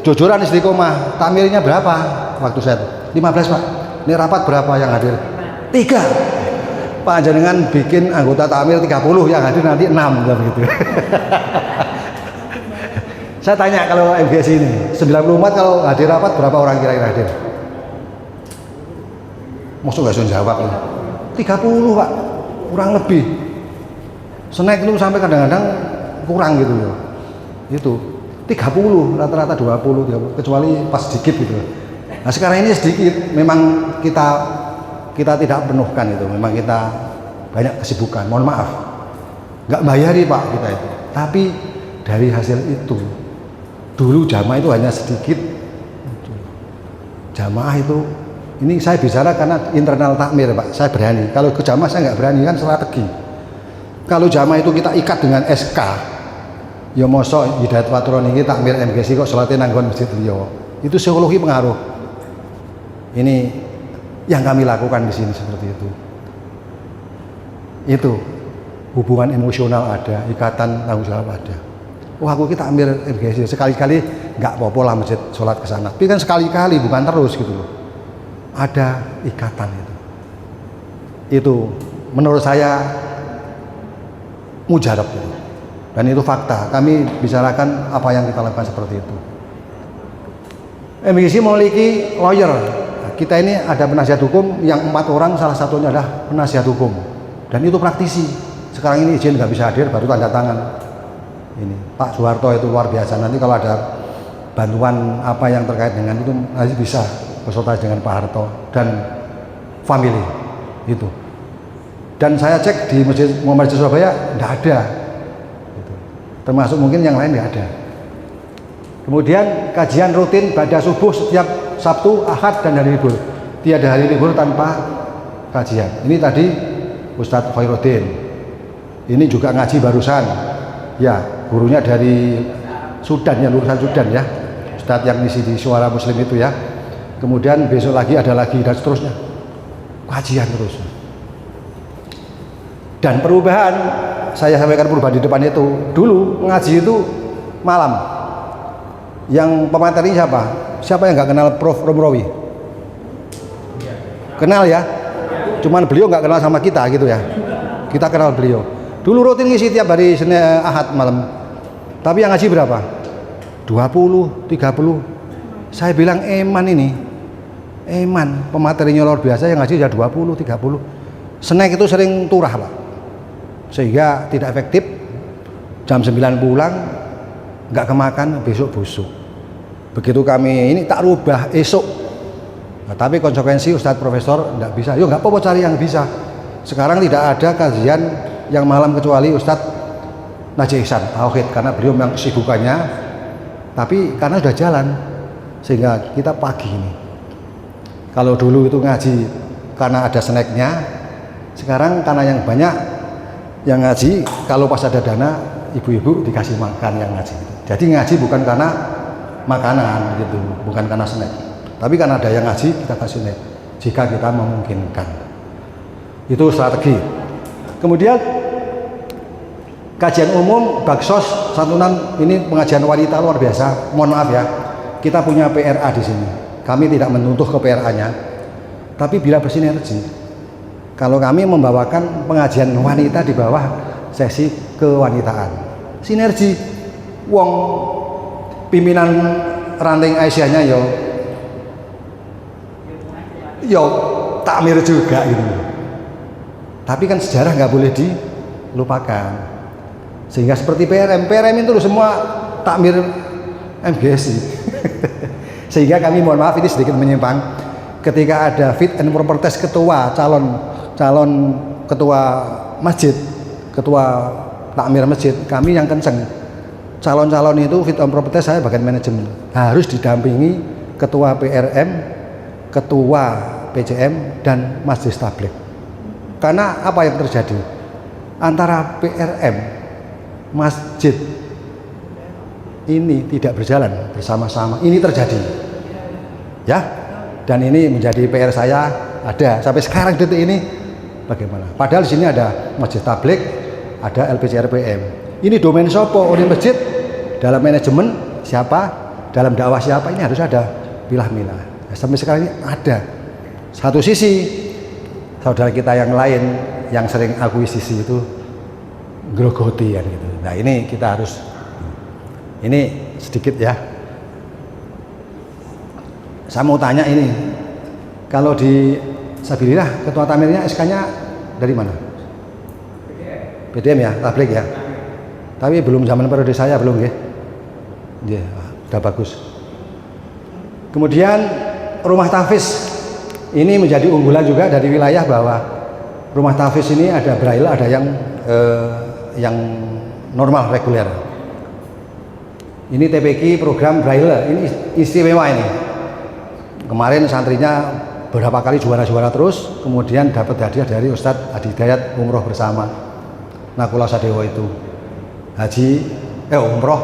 Jojoran Istiqomah, takmirnya berapa waktu saya? 15 Pak. Ini rapat berapa yang hadir? 3. Pak jenengan bikin anggota takmir 30, yang hadir nanti 6 gitu. Saya tanya kalau MGSI ini 94 kalau hadir rapat berapa orang kira-kira hadir? Maksud gak bisa jawab ini? 30 Pak, kurang lebih. Snack itu sampai kadang-kadang kurang gitu loh. Itu 30, rata-rata 20, 30, kecuali pas sedikit gitu. Nah sekarang ini sedikit, memang kita tidak penuhkan itu, memang kita banyak kesibukan, mohon maaf. Nggak bayari Pak kita itu, tapi dari hasil itu, dulu jamaah itu hanya sedikit. Jamaah itu, ini saya bicara karena internal takmir Pak, saya berani. Kalau ke jamaah saya nggak berani, kan strategi. Kalau jamaah itu kita ikat dengan SK, ya mosok Hidayat Patron ini takmir MGSI kok sholatnya nanggon masjid liya. Itu psikologi pengaruh. Ini yang kami lakukan di sini seperti itu. Itu hubungan emosional ada, ikatan tanggung jawab ada. Wah aku kita takmir MGSI sekali-kali nggak apa-apa lah masjid sholat ke sana. Tapi kan sekali-kali bukan terus gitu loh. Ada ikatan itu. Itu menurut saya mujarab itu. Dan itu fakta, kami bicarakan apa yang kita lakukan seperti itu. MGSI memiliki lawyer. Kita ini ada penasihat hukum yang 4 orang, salah satunya adalah penasihat hukum. Dan itu praktisi. Sekarang ini izin nggak bisa hadir, baru tanda tangan. Ini Pak Soeharto itu luar biasa. Nanti kalau ada bantuan apa yang terkait dengan itu, nanti bisa konsultasi dengan Pak Harto dan family itu. Dan saya cek di Masjid Muhammadiyah Surabaya tidak ada. Termasuk mungkin yang lain nggak ada. Kemudian kajian rutin pada subuh setiap Sabtu, Ahad, dan hari libur. Tiada hari libur tanpa kajian. Ini tadi Ustadz Khairuddin. Ini juga ngaji barusan. Ya, gurunya dari Sudan ya, lulusan Sudan ya, Ustadz yang ngisi di Suara Muslim itu ya. Kemudian besok lagi ada lagi dan seterusnya, kajian terus. Dan perubahan, saya sampaikan perubahan di depan itu. Dulu ngaji itu malam. Yang pemateri siapa? Siapa yang nggak kenal Prof. Romrawi? Kenal ya? Cuman beliau nggak kenal sama kita gitu ya. Kita kenal beliau. Dulu rutin ngisi tiap hari Senin Ahad malam. Tapi yang ngaji berapa? 20, 30. Saya bilang eman ini. Eman, pematerinya luar biasa, yang ngaji ya 20, 30. Snack itu sering turah, Pak. Sehingga tidak efektif. Jam 9 pulang, nggak kemakan, besok busuk. Begitu kami ini tak rubah esok. Nah, tapi konsekuensi Ustadz Profesor nggak bisa. Yo nggak apa-apa, cari yang bisa. Sekarang tidak ada kajian yang malam kecuali Ustadz Najih Ihsan Tauhid, karena beliau memang kesibukannya. Tapi karena sudah jalan, sehingga kita pagi ini. Kalau dulu itu ngaji karena ada snacknya, sekarang karena yang banyak yang ngaji, kalau pas ada dana, ibu-ibu dikasih makan yang ngaji. Jadi ngaji bukan karena makanan gitu, bukan karena snack. Tapi karena ada yang ngaji, kita kasih snack. Jika kita memungkinkan. Itu strategi. Kemudian kajian umum, baksos, santunan, ini pengajian wanita luar biasa. Mohon maaf ya, kita punya PRA di sini. Kami tidak menuntut ke PRA-nya, tapi bila bersinergi. Kalau kami membawakan pengajian wanita di bawah sesi kewanitaan, sinergi. Wong pimpinan ranting Aisyahnya yo takmir juga gitu. Tapi kan sejarah nggak boleh dilupakan. Sehingga seperti PRM itu semua takmir MGSI. Sehingga kami mohon maaf ini sedikit menyimpang. Ketika ada fit and proper test ketua calon ketua masjid, ketua takmir masjid, kami yang kenceng. Calon-calon itu fit and proper test, saya bagian manajemen. Harus didampingi ketua PRM, ketua PCM dan Majelis Tabligh. Karena apa yang terjadi? Antara PRM, masjid ini tidak berjalan bersama-sama. Ini terjadi, ya. Dan ini menjadi PR saya, ada sampai sekarang detik ini bagaimana? Padahal di sini ada Masjid Tabligh, ada LPCRPM. Ini domain sopo, oleh masjid, dalam manajemen siapa, dalam dakwah siapa, ini harus ada pilah-milah. Sampai sekarang ini ada. Satu sisi saudara kita yang lain yang sering akuisisi itu grogoti ya gitu. Nah ini kita harus, ini sedikit ya. Saya mau tanya ini, kalau di Sabilillah ketua tamirnya SK-nya dari mana? PDM ya, Tabligh ya. Tapi belum zaman periode saya belum ya. Ya, udah bagus. Kemudian rumah tahfiz ini menjadi unggulan juga dari wilayah, bahwa rumah tahfiz ini ada braille, ada yang normal reguler. Ini TPQ program braille, ini istimewa ini. Kemarin santrinya beberapa kali juara-juara terus, kemudian dapat hadiah dari Ustadz Adi Hidayat umroh bersama Nakula Sadewa itu. Haji umroh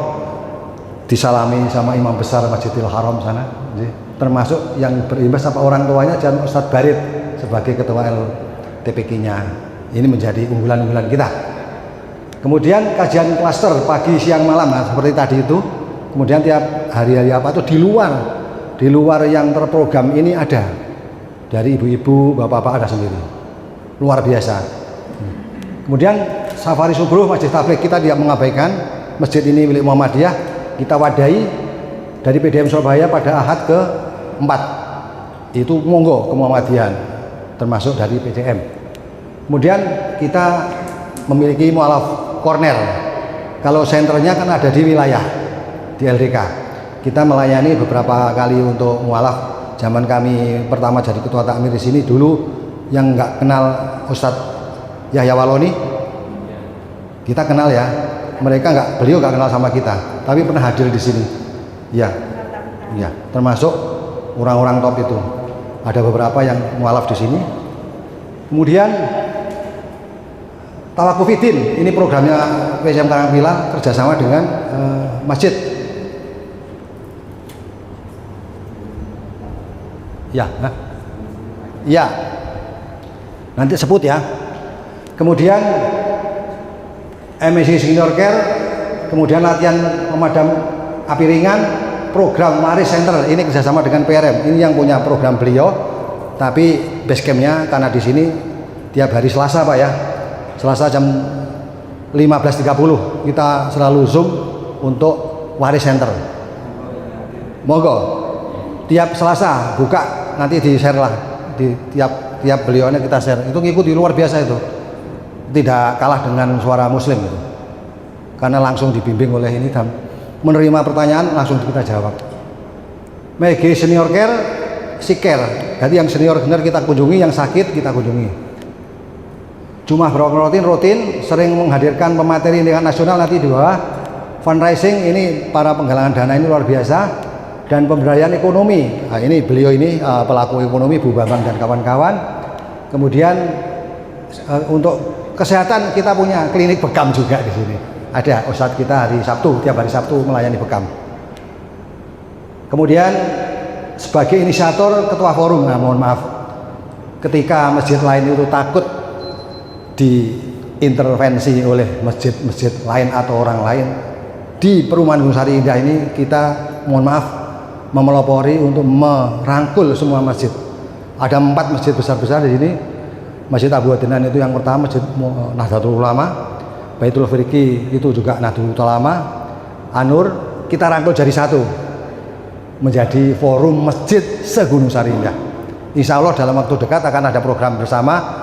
disalami sama imam besar Masjidil Haram sana, termasuk yang berimbas apa orang tuanya dan Ustadz Barid sebagai ketua LTPQ-nya. Ini menjadi unggulan-unggulan kita. Kemudian kajian klaster pagi, siang, malam, nah, seperti tadi itu. Kemudian tiap hari-hari apa itu di luar yang terprogram ini ada dari ibu-ibu, bapak-bapak ada sendiri, luar biasa. Kemudian safari subuh Masjid Tabligh kita tidak mengabaikan. Masjid ini milik Muhammadiyah, kita wadahi dari PDM Surabaya pada Ahad ke-4 itu monggo ke Muhammadiyahan, termasuk dari PCM. Kemudian kita memiliki mualaf corner. Kalau senternya kan ada di wilayah di LDK. Kita melayani beberapa kali untuk mualaf. Zaman kami pertama jadi ketua takmir di sini dulu, yang nggak kenal Ustadz Yahya Waloni, kita kenal ya. Beliau nggak kenal sama kita, tapi pernah hadir di sini. Ya, termasuk orang-orang top itu. Ada beberapa yang mualaf di sini. Kemudian Tawakufidin, ini programnya PCM Karangpilah kerjasama dengan masjid. Ya, nanti sebut ya. Kemudian MSc Senior Care, kemudian latihan pemadam api ringan, program Maris Center, ini kerjasama dengan PRM. Ini yang punya program beliau, tapi basecampnya karena di sini tiap hari Selasa Pak ya, Selasa jam 15.30 kita selalu Zoom untuk Waris Center. Monggo, tiap Selasa buka, nanti di share lah, di tiap beliaunya kita share. Itu ngikuti luar biasa itu, tidak kalah dengan Suara Muslim itu. Karena langsung dibimbing oleh ini dan menerima pertanyaan langsung kita jawab. MG Senior Care, Care. Jadi yang senior benar kita kunjungi, yang sakit kita kunjungi. Jumlah rutin sering menghadirkan pemateri tingkat nasional. Nanti di bawah fundraising ini para penggalangan dana ini luar biasa, dan pemberdayaan ekonomi. Nah, ini beliau ini pelaku ekonomi Bu Bambang dan kawan-kawan. Kemudian untuk kesehatan kita punya klinik bekam juga di sini. Ada ustadz kita hari Sabtu, tiap hari Sabtu melayani bekam. Kemudian sebagai inisiator ketua forum, nah mohon maaf, ketika masjid lain itu takut diintervensi oleh masjid-masjid lain atau orang lain, di perumahan Gunung Sari Indah ini kita mohon maaf memelopori untuk merangkul semua masjid. Ada 4 masjid besar-besar di sini. Masjid Abu Adnan itu yang pertama, Masjid Nahdlatul Ulama, Baitul Firqi itu juga Nahdlatul Ulama, Anur, kita rangkul jadi satu menjadi forum masjid se-Gunung Sari Indah. Insya Allah dalam waktu dekat akan ada program bersama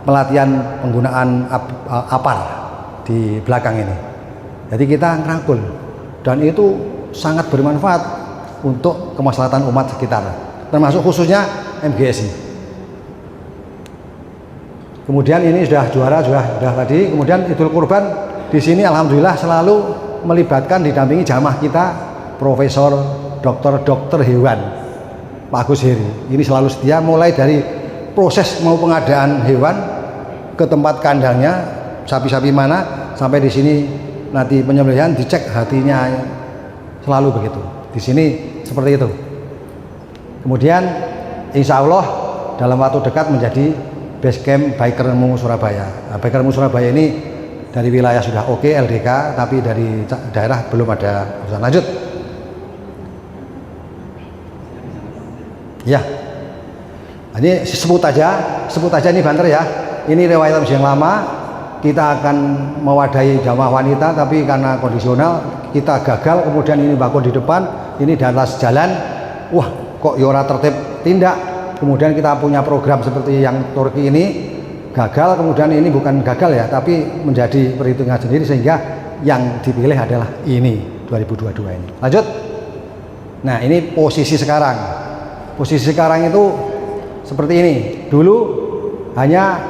pelatihan penggunaan APAR di belakang ini. Jadi kita ngerangkul, dan itu sangat bermanfaat untuk kemaslahatan umat sekitar, termasuk khususnya MGSI. Kemudian ini sudah juara, sudah tadi. Kemudian Idul Kurban di sini alhamdulillah selalu melibatkan, didampingi jamaah kita Profesor Dokter hewan Pak Agus Heri. Ini selalu setia, mulai dari proses mau pengadaan hewan ke tempat kandangnya, sapi-sapi mana, sampai di sini nanti penyembelihan dicek hatinya, selalu begitu. Di sini seperti itu. Kemudian insya Allah dalam waktu dekat menjadi Basecamp Bikermu Surabaya. Nah, Bikermu Surabaya ini dari wilayah sudah oke, LDK, tapi dari daerah belum ada urusan. Lanjut. Ya. Nah, ini sebut aja ini banter ya. Ini riwayat yang lama. Kita akan mewadahi jamaah wanita, tapi karena kondisional kita gagal. Kemudian ini bakul di depan, ini di atas jalan. Wah, kok yora tertib tindak. Kemudian kita punya program seperti yang Turki ini gagal, kemudian ini bukan gagal ya, tapi menjadi perhitungan sendiri, sehingga yang dipilih adalah ini 2022 ini. Lanjut. Nah, ini posisi sekarang. Posisi sekarang itu seperti ini. Dulu hanya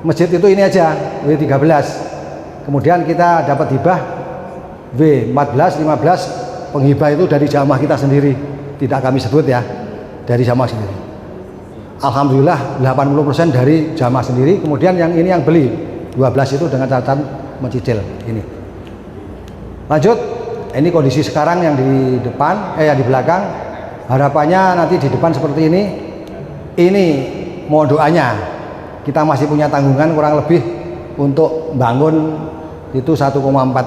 masjid itu ini aja, W13. Kemudian kita dapat hibah W14, 15, penghibah itu dari jamaah kita sendiri. Tidak kami sebut ya, dari jamaah sendiri. Alhamdulillah 80% dari jamaah sendiri. Kemudian yang ini yang beli 12 itu dengan catatan mencicil ini. Lanjut, ini kondisi sekarang yang di depan, yang di belakang. Harapannya nanti di depan seperti ini. Ini mohon doanya. Kita masih punya tanggungan kurang lebih untuk bangun itu 1,4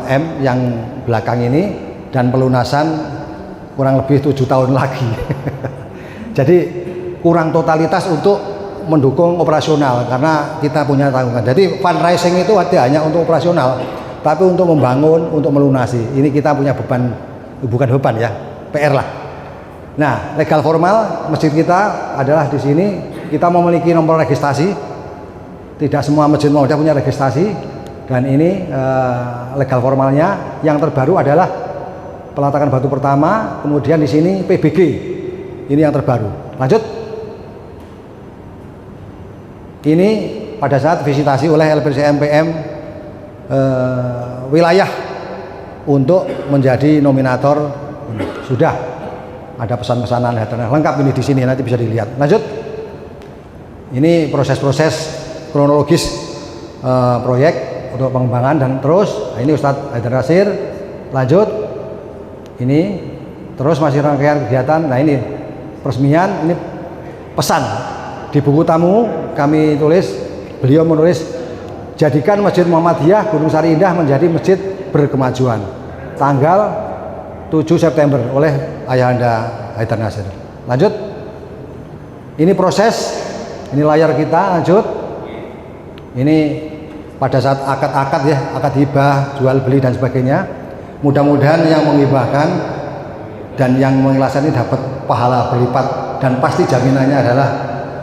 M yang belakang ini, dan pelunasan kurang lebih 7 tahun lagi. Jadi kurang totalitas untuk mendukung operasional karena kita punya tanggungan. Jadi fundraising itu hanya untuk operasional, tapi untuk membangun, untuk melunasi ini kita punya beban, bukan beban ya, PR lah. Nah, legal formal masjid kita adalah di sini. Kita memiliki nomor registrasi. Tidak semua masjid Muhammadiyah punya registrasi, dan ini legal formalnya. Yang terbaru adalah peletakan batu pertama, kemudian di sini PBG. Ini yang terbaru. Lanjut. Ini pada saat visitasi oleh LPCMPM wilayah untuk menjadi nominator, sudah ada pesan-pesanan lengkap ini di sini, nanti bisa dilihat. Lanjut. Ini proses-proses kronologis proyek untuk pengembangan dan terus. Nah, ini Ustadz Haidar Nasir, lanjut ini terus masih rangkaian kegiatan. Nah ini peresmian, ini pesan di buku tamu kami tulis, beliau menulis jadikan Masjid Muhammadiyah Gunung Sari Indah menjadi masjid berkemajuan, tanggal 7 September oleh Ayahanda Haidar Nasir. Lanjut, ini proses, ini layar kita. Lanjut, ini pada saat akad-akad ya, akad hibah, jual beli dan sebagainya. Mudah-mudahan yang menghibahkan dan yang mengikhlaskan ini dapat pahala berlipat, dan pasti jaminannya adalah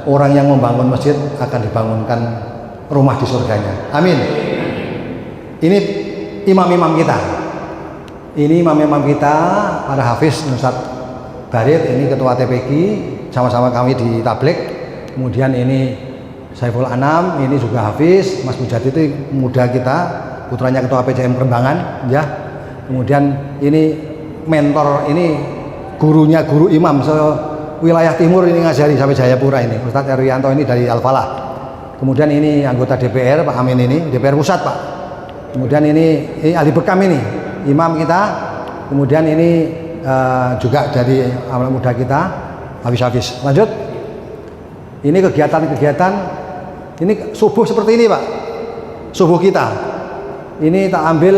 orang yang membangun masjid akan dibangunkan rumah di surganya. Amin. Ini imam-imam kita. Ini imam-imam kita, para hafiz Ustadz Barit, ini ketua TPQ, sama-sama kami di tablik. Kemudian ini Saiful Anam, ini juga hafiz. Mas Mujadi itu muda kita, putranya ketua PCM Perembangan, ya. Kemudian ini mentor, ini gurunya guru imam wilayah timur ini ngajari sampai Jayapura ini, Ustadz Erwianto ini dari Al-Falah. Kemudian ini anggota DPR Pak Amin, ini DPR Pusat Pak. Kemudian ini Ali Bekam, ini imam kita. Kemudian ini juga dari anak muda kita Hafiz. Lanjut, ini kegiatan-kegiatan, ini subuh seperti ini Pak, subuh kita ini tak ambil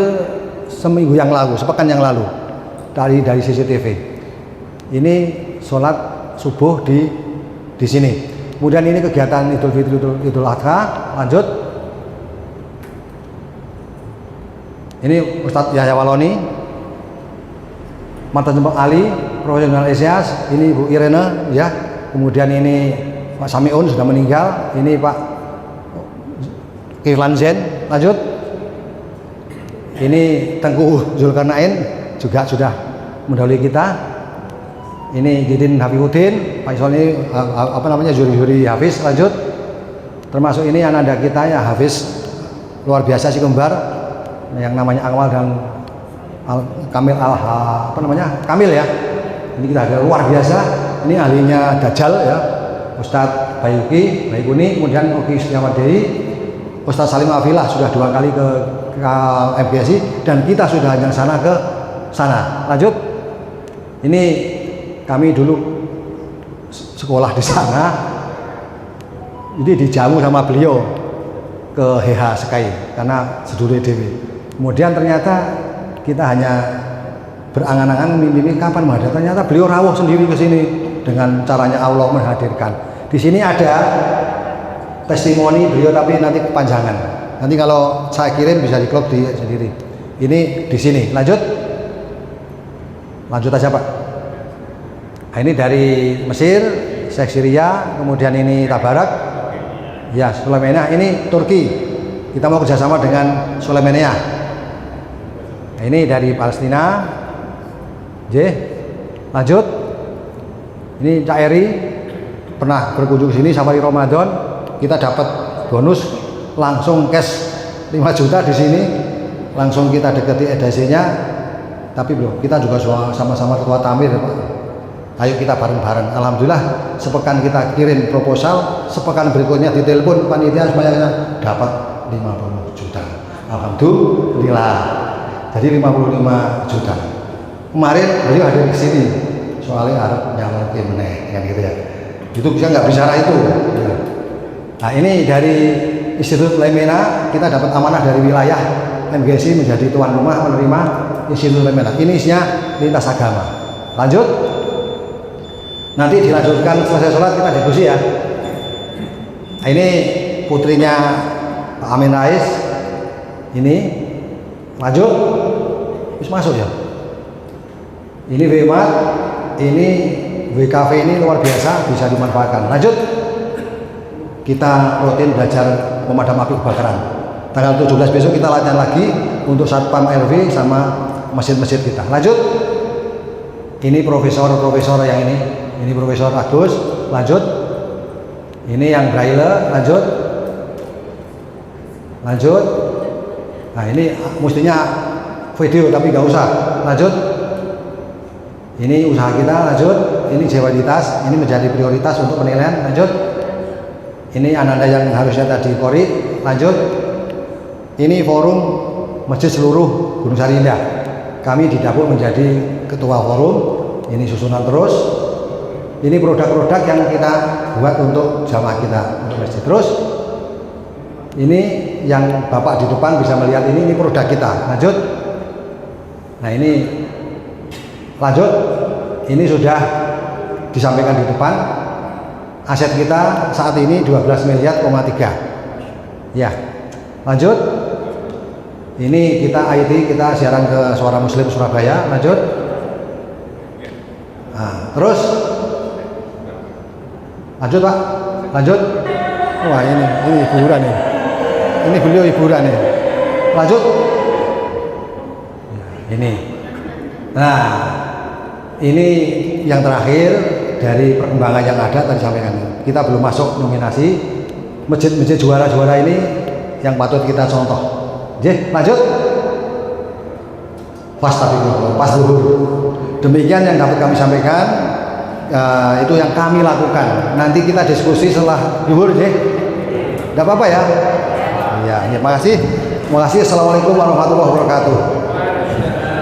seminggu yang lalu, sepekan yang lalu dari CCTV. Ini sholat subuh di sini. Kemudian ini kegiatan Idul Fitri, Idul Adha. Lanjut, ini Ustadz Yahya Waloni, mantan Jembang Ali, Profesional Esias. Ini Bu Irene, ya. Kemudian ini Pak Samiun sudah meninggal. Ini Pak Kiflan Zen. Lanjut, ini Tengku Zulkarnain juga sudah mendahului kita. Ini Didin Hafizuddin, Pak Isol ini juri Hafiz. Lanjut, termasuk ini ananda kita ya, Hafiz luar biasa si kembar yang namanya Akmal dan Kamil ya. Ini kita ada luar biasa. Ini ahlinya Dajjal ya, Ustadz Bayuki, Baikuni, kemudian Oki Setiawadei, Ustadz Salim Afilah sudah 2 kali ke MGSI, dan kita sudah yang sana ke sana. Lanjut, ini kami dulu sekolah di sana, ini dijamu sama beliau ke HH Sky karena sedulur Dewi. Kemudian ternyata kita hanya berangan-angan mimpi kapan menghadap. Ternyata beliau rawuh sendiri ke sini dengan caranya Allah menghadirkan. Di sini ada testimoni beliau, tapi nanti kepanjangan. Nanti kalau saya kirim bisa diklop di sendiri. Ini di sini. Lanjut aja Pak. Nah, ini dari Mesir, Syekh Syria, kemudian ini Tabarak, ya Sulaimaniyah. Ini Turki. Kita mau kerjasama dengan Sulaimaniyah. Nah, ini dari Palestina. Lanjut, ini Cak Eri pernah berkunjung sini safari Ramadan. Kita dapat bonus langsung cash 5 juta di sini, langsung kita dekati edasinya. Tapi belum, kita juga sama-sama ketua tamir ya Pak. Ayo kita bareng-bareng. Alhamdulillah sepekan kita kirim proposal, sepekan berikutnya ditelepon panitia semuanya dapat 50 juta. Alhamdulillah. Jadi 55 juta. Kemarin beliau hadir di sini, soalnya Arab nyalon meneh kan gitu ya. Itu bisa nggak bicara itu. Nah, ini dari Institut Lemena, kita dapat amanah dari wilayah MGSI menjadi tuan rumah menerima Institut Lemena. Ini isinya lintas agama. Lanjut, nanti dilanjutkan selesai sholat kita diskusi ya. Nah, ini putrinya Pak Amin Rais. Ini lanjut, bisa masuk ya. Ini WMAT, ini WKV, ini luar biasa, bisa dimanfaatkan. Lanjut, kita rutin belajar pemadam api kebakaran. Tanggal 17 besok kita latihan lagi untuk Satpam RW sama masjid-masjid kita. Lanjut, ini profesor yang ini Profesor Agus. Lanjut, ini yang Braille. Lanjut, nah ini mestinya video tapi nggak usah. Lanjut, ini usaha kita. Lanjut, ini jewaditas, ini menjadi prioritas untuk penilaian. Lanjut, ini ananda yang harusnya tadi kori. Lanjut, Ini forum masjid seluruh Gunung Sari Indah. Kami didapuk menjadi ketua forum. Ini susunan terus. Ini produk-produk yang kita buat untuk jamaah kita, untuk masjid. Terus ini yang Bapak di depan bisa melihat ini produk kita. Lanjut. Nah ini lanjut. Ini sudah disampaikan di depan. Aset kita saat ini 12 miliar, 3. Ya. Lanjut. Ini kita IT, kita siaran ke Suara Muslim Surabaya. Lanjut. Nah, terus lanjut Pak, lanjut. Wah ini hiburan nih. Ini beliau hiburan nih. Lanjut. Ini. Nah, ini yang terakhir dari perkembangan yang ada tadi sampaikan. Kita belum masuk nominasi. Masjid-masjid juara-juara ini yang patut kita contoh. Oke, lanjut. Pas dulu. Demikian yang dapat kami sampaikan. Itu yang kami lakukan. Nanti kita diskusi setelah zuhur, ya. Tidak apa-apa ya. Ya, terima kasih. Assalamualaikum warahmatullahi wabarakatuh.